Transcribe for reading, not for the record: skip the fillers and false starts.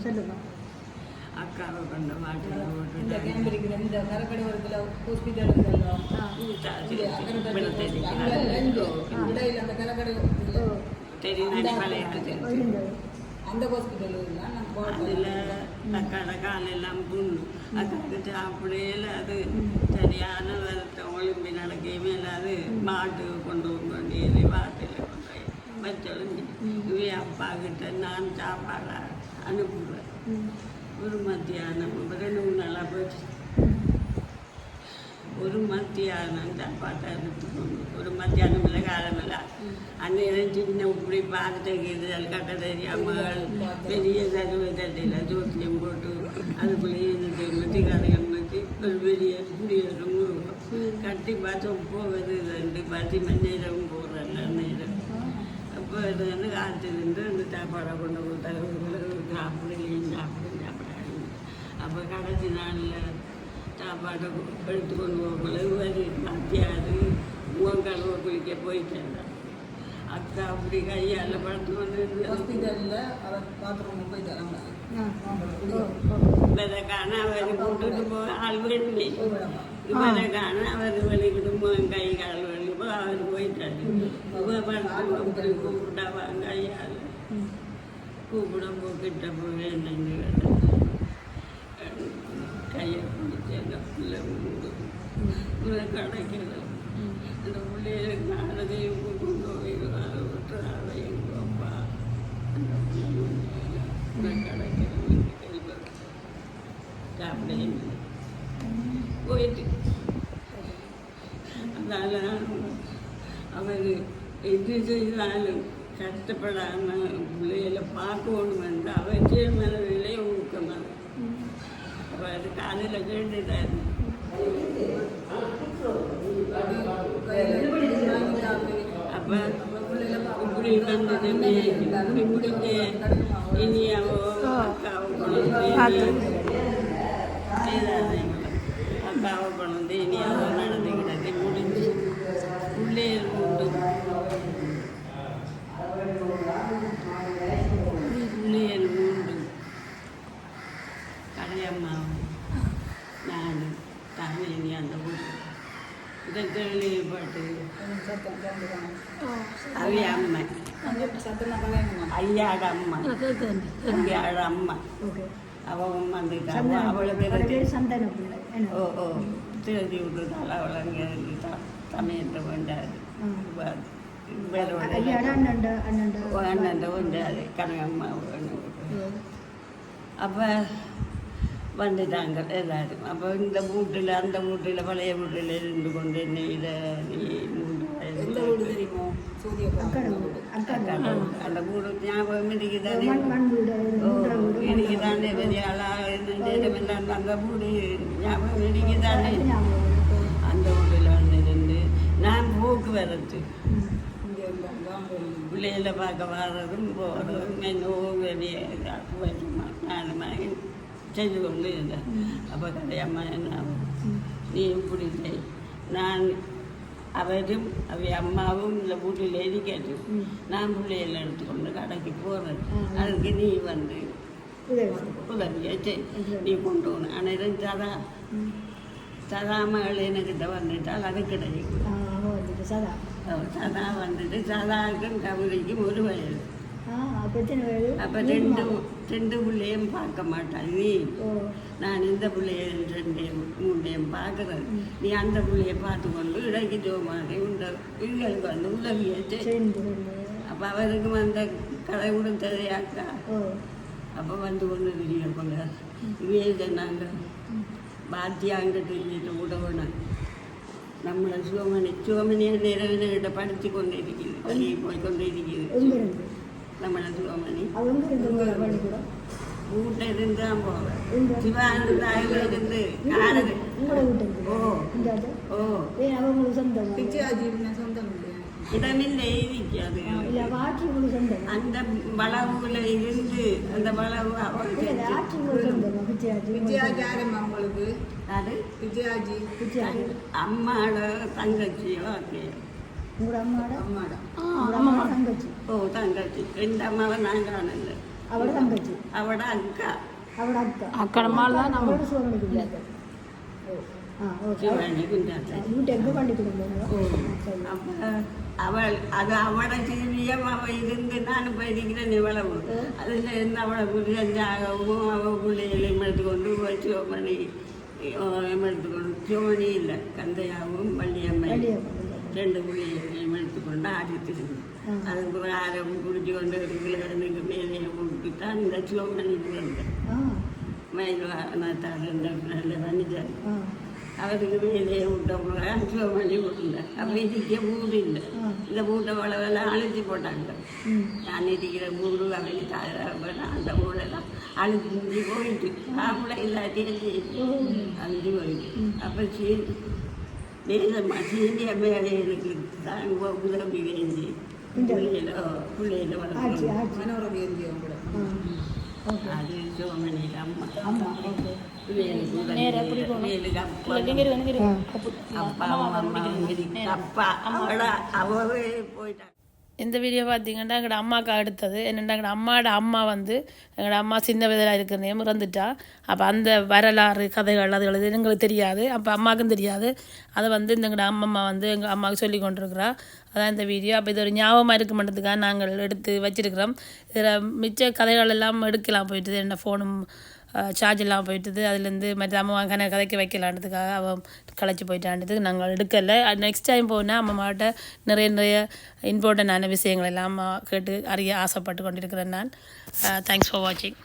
சொல்லுங்க. அக்காவை கொண்ட மாட்டில் இந்த போட்டு கேம்ப் இருக்கிற இந்த கரக்கடை வருதுல ஹாஸ்பிட்டல் இருக்குல்ல இடையில அந்த கரக்கடை தெரியும் பழைய அந்த ஹாஸ்பிட்டல் அதில் அக்காட காலெல்லாம் புண்ணு அக்காவுக்கு சாப்பிடையில அது சரியான வருத்தம் ஒளிம்பி நடக்கவே இல்லாது மாட்டு கொண்டு வேண்டியது வாட்டில் கொண்டு போய் வச்சொழிஞ்சு இவே அப்பா கிட்ட நான் சாப்பாடை அனுப்புவேன். ஒரு மத்தியானம் 2 நாளாக போச்சு. ஒரு மத்தியானம் சாப்பாட்டை எடுத்துக்கொண்டு ஒரு மத்தியானம் இல்லை காலம் இல்லை அந்நேரம் சின்ன இப்படி பார்த்துக்கிறது கட்ட தெரியாமல் பெரிய தருவை தட்டியில் ஜோத்தியம் போட்டு அதுக்குள்ளேயே இருந்து மெத்திக்காரங்கள் வச்சு ஒரு பெரிய குடியேற முருகம் கட்டி பார்த்து போவது 2-10 மணி நேரம் போகிறல்ல நேரம். அப்போ இது வந்து காத்திருந்து அந்த சாப்பாடை கொண்டு கொடுத்தாங்க சாப்பிடலையும் சாப்பிடாது. அப்போ கடைசி நாளில் சாப்பாட்டை எடுத்து கொண்டு போகல வரி மத்தியாது முகங்கழுவ குளிக்க போயிட்டேன். அக்கா அப்படி கையால் படுத்து கொண்டு ஹாஸ்பிட்டலில் அவர் பாத்ரூம் போய் தராங்க. இவரைக்கான அவர் போட்டுட்டு போக ஆள் வேணுமே. இவரைக்கான அவர் வலிக்கிட்டு முகம் கை கால் வலி அவர் போயிட்டாரு. படுத்து கூப்பிட்டா வாங்க கையால் கூப்பிட போக்கிட்ட போய் என்னங்க கையை பிடிச்சி அந்த பிள்ளை கிடைக்கிறது அந்த பிள்ளைகளுக்கு நானதையும் கொண்டு போய் விட்டுறாங்க எங்கள் அப்பா அந்த பிள்ளை கிடைக்கிறது சாப்பிட போயிட்டு அதனால் அவர் எது செய்தாலும் கஷ்டப்படாமல் பிள்ளைகளை பார்க்கணும் என்று அவற்றை மனதிலே ஊக்கமாக அப்போ அது காலையில் கேட்டுட்டாரு. அப்போ இப்படி வந்ததுமே இப்படி பிடிக்க இனியாவோ அக்காவை கொண்டு அக்காவை கொண்டு இனியாவோ நடந்துக்கிட்டது முடிஞ்சு பிள்ளைகள் உண்டு பிள்ளைகள் உண்டு கடையம்மாவும் நான் தமிழ் அந்த ஊர் இதை கேள்விப்பட்டு அவைய அம்மா ஐயாட அம்மா ஐயாட அம்மா அவன் வந்துட்டாங்க. அவளுக்கு திருதி விட்டுட்டாள். அவள் அங்கே சமயத்தை வேண்டாது அண்ணன் வேண்டாது கனகம்மா வேணும். அப்போ வந்துட்டாங்க எல்லாரும். அப்போ இந்த வீட்டில் அந்த வீட்டில் பழைய வீட்டில் இருந்து கொண்டு என்ன இதை நீ அந்த வீடு ஞாபகம் இருக்குதானே இருக்குதானே பெரிய ஆளாக எல்லாம் அந்த வீடு ஞாபகம் இருக்குதானே அந்த வீட்டில் வந்து நான் போக்குவரத்து பிள்ளைகளை பார்க்க வர்றதும் போகிறதும் என்னவோ வெளியே 4 மணி செஞ்சு கொண்டு இருந்தேன். அப்போ கதையம்மா என்ன நீ இப்படி செய் நான் அவரும் அவை அம்மாவும் இந்த வீட்டில் எரிக்காது நான் பிள்ளைகளை எடுத்துக்கொண்டு கடைக்கு போகிறேன். அதுக்கு நீ வந்து உதவியை செய் நீ கொண்டு போகணும். ஆனால் சதா மகள் என்கிட்ட வந்துட்டால் அது கிடைக்கும். சதா வந்துட்டு சதாவுக்கும் கவிதைக்கும் 1 வயது. அப்போ 2 பிள்ளையும் பார்க்க மாட்டான். நீ நான் இந்த பிள்ளைய 2-3 பார்க்குறேன். நீ அந்த பிள்ளையை பார்த்து கொண்டு இடைக்கிட்டோ மாதிரி இவங்களுக்கு வந்து உதவியை அப்போ அவருக்கு அந்த கதை கொடுத்ததே அக்கா. அப்போ வந்து கொண்டு விடிய கொண்டு இவே சொன்னாங்க பாத்தியாங்கிட்ட சொல்லிட்டு உடவுணும் நம்மளை சிவமணியை நிறவினர்கிட்ட படித்து கொண்டு இருக்குது வெளியே போய் கொண்டு இருக்குது. நம்மளை சிவமணி வீட்டை இருந்து தான் போவேன். சிவானந்தாயில் இருந்து இடமில்லை இருக்காது. அந்த வளவுல இருந்து அந்த வளவு அம்மாட தங்கச்சியோ தங்கச்சி 2 அம்மாவை நான் காணல. അവിടെ തങ്കച്ചി അവിടെ അക്ക അവിടെ അക്ക അക്കടമാളാണ് അവിടെ സുഖമണിക്കില്ലാത്ത ആ ഓക്കെ ശിവണിക്കുണ്ടാത്ത വീട്ടിലേക്ക് പള്ളിക്കൂടുമ്പോൾ அப்போ அவள் அது அவளை சீவியம் அவள் இருந்து நான் படிக்கிறேன் இவ்வளவு அதில் இருந்து அவளை புரிஞ்சாகவும் அவள் பிள்ளைகளையும் எடுத்துக்கொண்டு போய் சிவமணி எடுத்துக்கொண்டு சிவமணி இல்லை கந்தையாவும் வள்ளியம்மை 2 பிள்ளைகளையும் எடுத்துக்கொண்டு ஆடித்திருந்து அதுக்கு ஆரம் குடிச்சு கொண்டு இருக்கிற மேலே கொடுத்து தான் இந்த சிவமணிக்கு வந்தேன் மயில் நல்ல வணிஜர் அவருக்கு வேலையை விட்டவங்க சிவமணி விட்டுல அப்போ இதுக்கே வீடு இல்லை இந்த வீட்டை வளவெல்லாம் அழிச்சு போட்டாங்க நான் இருக்கிற வீடு அவங்க தாழ அந்த வீடெல்லாம் அழிச்சு போயிட்டு ஆம்பளை எல்லாத்தையும் அழிஞ்சு போயிட்டு அப்போ நேசம்மா சீனிய மேலைகளுக்கு தான் உதவி வேண்டி பிள்ளையில வளர்த்து மனோரவி இருந்து கூட அது சிவமணியில் அம்மா அம்மா ஓகே இந்த வீடியோ பார்த்தீங்கன்னா எங்களோட அம்மாவுக்கு அடுத்தது என்னென்னா எங்களோட அம்மாவோட அம்மா வந்து எங்களோட அம்மா சின்ன வயதில் இருக்கிறதே இறந்துட்டா. அப்போ அந்த வரலாறு கதைகள் அதுகள் இது எங்களுக்கு தெரியாது, அப்போ அம்மாவுக்கும் தெரியாது. அதை வந்து இந்த எங்களோட அம்மா வந்து எங்கள் அம்மாவுக்கு சொல்லி கொண்டிருக்கிறா. அதான் இந்த வீடியோ. அப்போ இது ஒரு ஞாபகமாக இருக்க மாட்டதுக்காக நாங்கள் எடுத்து வச்சிருக்கிறோம். இதில் மிச்ச கதைகள் எல்லாம் எடுக்கலாம் போயிட்டுது, என்ன ஃபோனும் சார்ஜ் எல்லாம் போயிட்டுது. அதுலேருந்து மற்ற அம்மா கதைக்கு வைக்கலான்றதுக்காக அவன் களைச்சி போயிட்டான்றதுக்கு நாங்கள் எடுக்கலை. நெக்ஸ்ட் டைம் போனால் அம்மாட்ட நிறைய இம்பார்ட்டண்டான விஷயங்கள் எல்லாம் கேட்டு அறிய ஆசைப்பட்டு கொண்டிருக்கிறேன் நான். தேங்க்ஸ் ஃபார் வாட்சிங்.